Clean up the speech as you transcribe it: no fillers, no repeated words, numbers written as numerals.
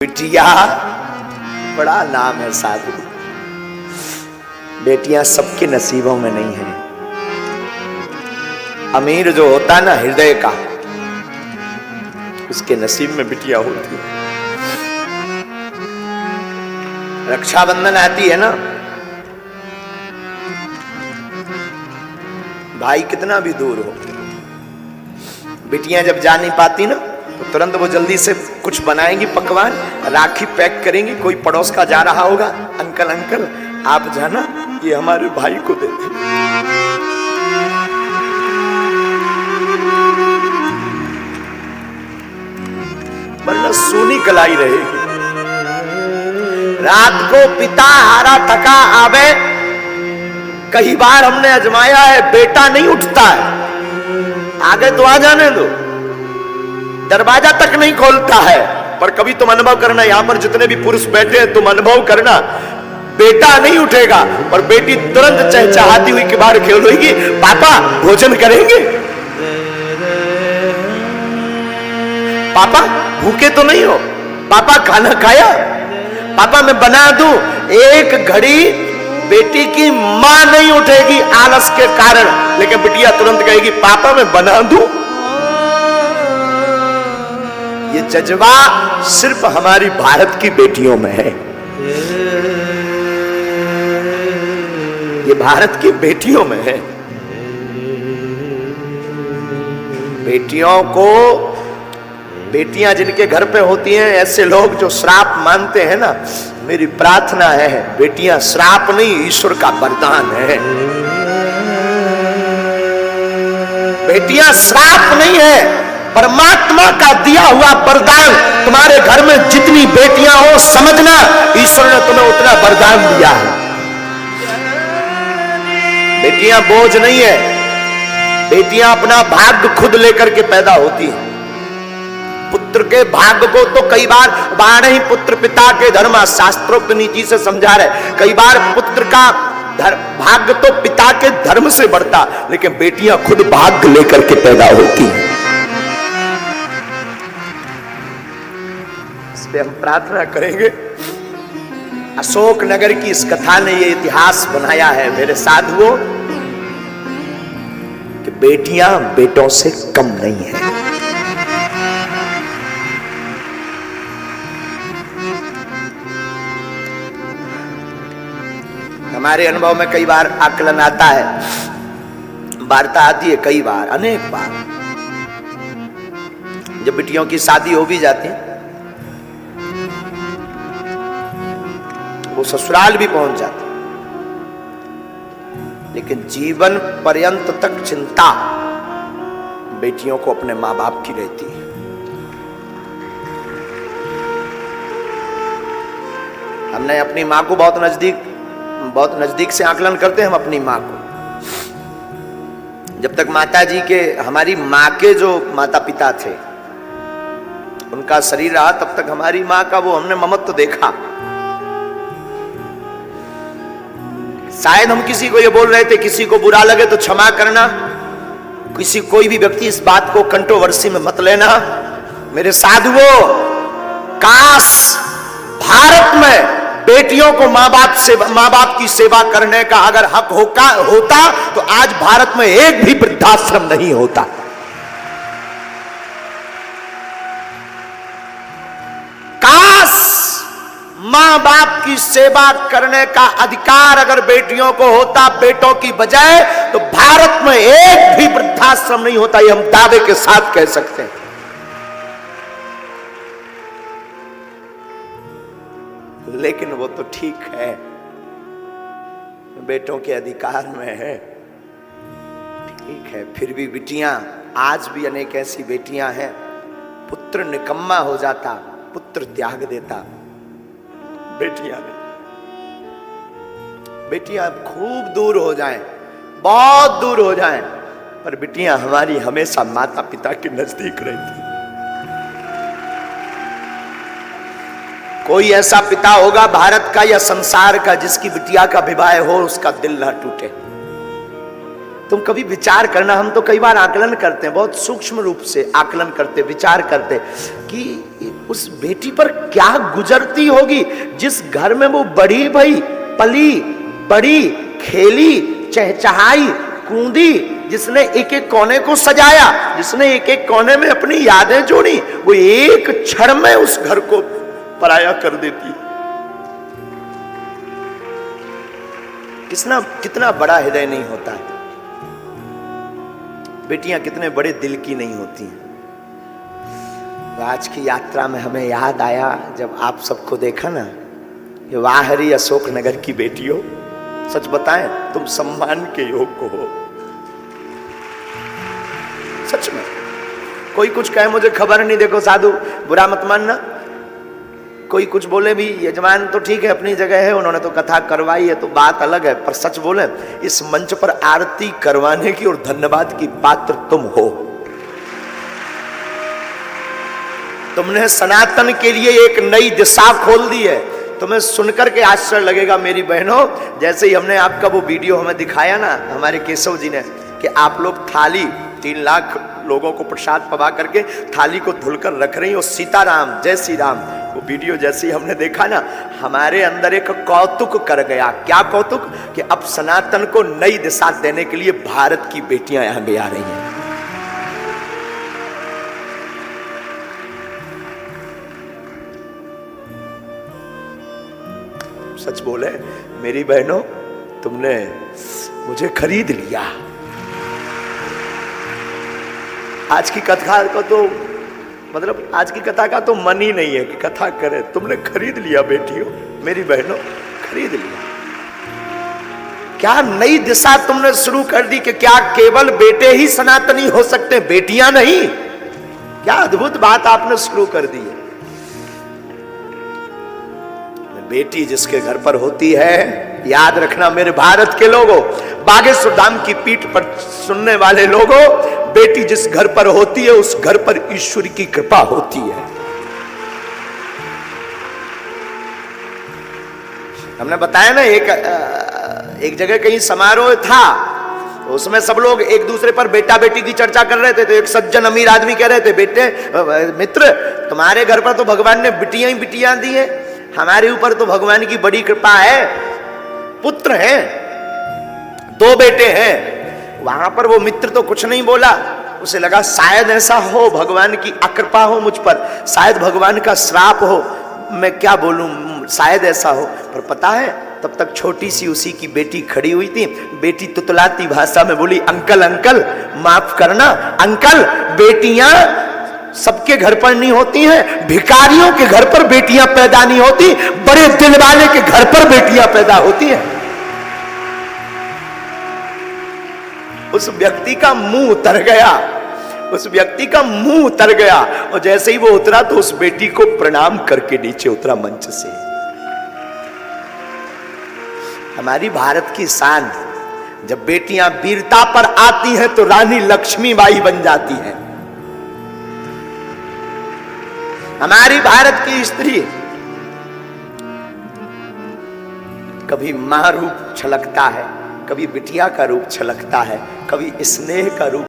बिटिया बड़ा नाम है साधु। बेटियां सबके नसीबों में नहीं है। अमीर जो होता है ना हृदय का, उसके नसीब में बिटिया होती है। रक्षाबंधन आती है ना, भाई कितना भी दूर हो, बिटियां जब जा नहीं पाती ना तो तुरंत वो जल्दी से कुछ बनाएंगी पकवान, राखी पैक करेंगी। कोई पड़ोस का जा रहा होगा, अंकल अंकल आप जाना ये हमारे भाई को दे दे। वरना सोनी कलाई रहेगी। रात को पिता हारा थका आवे, कई बार हमने आजमाया है, बेटा नहीं उठता है। आगे तो आ जाने दो, दरवाजा तक नहीं खोलता है। पर कभी तुम अनुभव करना, यहां पर जितने भी पुरुष बैठे हैं तुम अनुभव करना, बेटा नहीं उठेगा और बेटी तुरंत चहचहाती हुई के बाहर खेलेगी, पापा भोजन करेंगे, पापा भूखे तो नहीं हो, पापा खाना खाया, पापा मैं बना दूं। एक घड़ी बेटी की मां नहीं उठेगी आलस के कारण, लेकिन बिटिया तुरंत कहेगी पापा मैं बना दूं। ये जज्बा सिर्फ हमारी भारत की बेटियों में है। ये भारत की बेटियों में है। बेटियों को, बेटियां जिनके घर पे होती हैं, ऐसे लोग जो श्राप मानते हैं ना, मेरी प्रार्थना है बेटियां श्राप नहीं, ईश्वर का वरदान है। बेटियां श्राप नहीं है, परमात्मा का दिया हुआ वरदान। तुम्हारे घर में जितनी बेटियां हो, समझना ईश्वर ने तुम्हें उतना वरदान दिया है। बेटियां बोझ नहीं है, बेटियां अपना भाग्य खुद लेकर के पैदा होती हैं। पुत्र के भाग्य को तो कई बार बारह ही पुत्र पिता के धर्म, शास्त्रोक्त नीति से समझा रहे। कई बार पुत्र का भाग्य तो पिता के धर्म से बढ़ता, लेकिन बेटियां खुद भाग्य लेकर के पैदा होती हैं। हम प्रार्थना करेंगे। अशोक नगर की इस कथा ने ये इतिहास बनाया है मेरे साधुओं, कि बेटियां बेटों से कम नहीं है। हमारे अनुभव में कई बार आकलन आता है, वार्ता आती है, कई बार, अनेक बार, जब बेटियों की शादी हो भी जाती है, वो ससुराल भी पहुंच जाती, लेकिन जीवन पर्यंत तक चिंता बेटियों को अपने मां बाप की रहती है। हमने अपनी मां को बहुत नजदीक से आकलन करते हैं हम अपनी मां को। जब तक माता जी के, हमारी मां के जो माता पिता थे, उनका शरीर रहा, तब तक हमारी मां का वो हमने ममत्व देखा। शायद हम किसी को ये बोल रहे थे, किसी को बुरा लगे तो क्षमा करना, कोई भी व्यक्ति इस बात को कंट्रोवर्सी में मत लेना। मेरे साधुओं, काश भारत में बेटियों को मां बाप की सेवा करने का अगर हक होता तो आज भारत में एक भी वृद्धाश्रम नहीं होता। काश मां बाप की सेवा करने का अधिकार अगर बेटियों को होता बेटों की बजाय, तो भारत में एक भी वृद्धाश्रम नहीं होता। ये हम दावे के साथ कह सकते हैं। लेकिन वो तो ठीक है, बेटों के अधिकार में है, ठीक है, फिर भी बेटियां, आज भी अनेक ऐसी बेटियां हैं, पुत्र निकम्मा हो जाता, पुत्र त्याग देता, बेटियां नहीं। बेटियां खूब दूर हो जाएं, बहुत दूर हो जाएं, पर बेटियां हमारी हमेशा माता पिता के नजदीक रहती। कोई ऐसा पिता होगा भारत का या संसार का जिसकी बिटिया का विवाह हो उसका दिल ना टूटे। तुम कभी विचार करना, हम तो कई बार आकलन करते हैं, बहुत सूक्ष्म रूप से आकलन करते, विचार करते कि उस बेटी पर क्या गुजरती होगी, जिस घर में वो बड़ी भई, पली बड़ी, खेली, चहचहाई, कूदी, जिसने एक एक कोने को सजाया, जिसने एक एक कोने में अपनी यादें जोड़ी, वो एक क्षण में उस घर को पराया कर देती। कितना बड़ा हृदय नहीं होता है। बेटियां कितने बड़े दिल की नहीं होती हैं। आज की यात्रा में हमें याद आया जब आप सबको देखा ना, ये वाह हरी अशोक नगर की बेटियों, सच बताएं तुम सम्मान के योग्य हो। सच में कोई कुछ कहे मुझे खबर नहीं, देखो साधु बुरा मत मानना, कोई कुछ बोले भी, यजमान तो ठीक है अपनी जगह है, उन्होंने तो कथा करवाई है तो बात अलग है, पर सच बोले इस मंच पर आरती करवाने की और धन्यवाद की पात्र तुम हो। तुमने सनातन के लिए एक नई दिशा खोल दी है। तुम्हें सुनकर के आश्चर्य लगेगा मेरी बहनों, जैसे ही हमने आपका वो वीडियो हमें दिखाया ना हमारे केशव जी ने, कि आप लोग थाली 3 लाख लोगों को प्रसाद पवा करके थाली को धुलकर रख रही हो, सीताराम जय श्री राम, वो वीडियो जैसे ही हमने देखा ना, हमारे अंदर एक कौतुक कर गया। क्या कौतुक? कि अब सनातन को नई दिशा देने के लिए भारत की बेटियां आगे आ रही हैं। सच बोले मेरी बहनों, तुमने मुझे खरीद लिया। आज की कथा का तो मतलब आज की कथा का तो मन ही नहीं है कि कथा करें। तुमने खरीद लिया बेटियों, मेरी बहनों, खरीद लिया। क्या नई दिशा तुमने शुरू कर दी कि क्या केवल बेटे ही सनातनी हो सकते, बेटियां नहीं? क्या अद्भुत बात आपने शुरू कर दी है। बेटी जिसके घर पर होती है, याद रखना मेरे भारत के लोगों, बागेश्वर धाम की पीठ पर सुनने वाले लोगों, बेटी जिस घर पर होती है उस घर पर ईश्वर की कृपा होती है। हमने बताया ना एक जगह कहीं समारोह था, तो उसमें सब लोग एक दूसरे पर बेटा बेटी की चर्चा कर रहे थे। तो एक सज्जन अमीर आदमी कह रहे थे, बेटे मित्र तुम्हारे घर पर तो भगवान ने बिटियां ही बिटियां दी है, हमारे ऊपर तो भगवान की बड़ी कृपा है, पुत्र हैं, 2 बेटे हैं। वहां पर वो मित्र तो कुछ नहीं बोला, उसे लगा शायद ऐसा हो भगवान की अकृपा हो मुझ पर, शायद भगवान का श्राप हो, मैं क्या बोलूं, शायद ऐसा हो। पर पता है तब तक छोटी सी उसी की बेटी खड़ी हुई थी। बेटी तुतलाती भाषा में बोली, अंकल अंकल माफ करना अंकल, बेटियां सबके घर पर नहीं होती हैं, भिखारियों के घर पर बेटियां पैदा नहीं होती, बड़े दिल वाले के घर पर बेटियां पैदा होती हैं। उस व्यक्ति का मुंह उतर गया, उस व्यक्ति का मुंह उतर गया, और जैसे ही वो उतरा तो उस बेटी को प्रणाम करके नीचे उतरा मंच से। हमारी भारत की शान, जब बेटियां वीरता पर आती हैं तो रानी लक्ष्मीबाई बन जाती हैं। हमारी भारत की स्त्री कभी मां रूप छलकता है, कभी बिटिया का रूप छलकता है, कभी स्नेह का रूप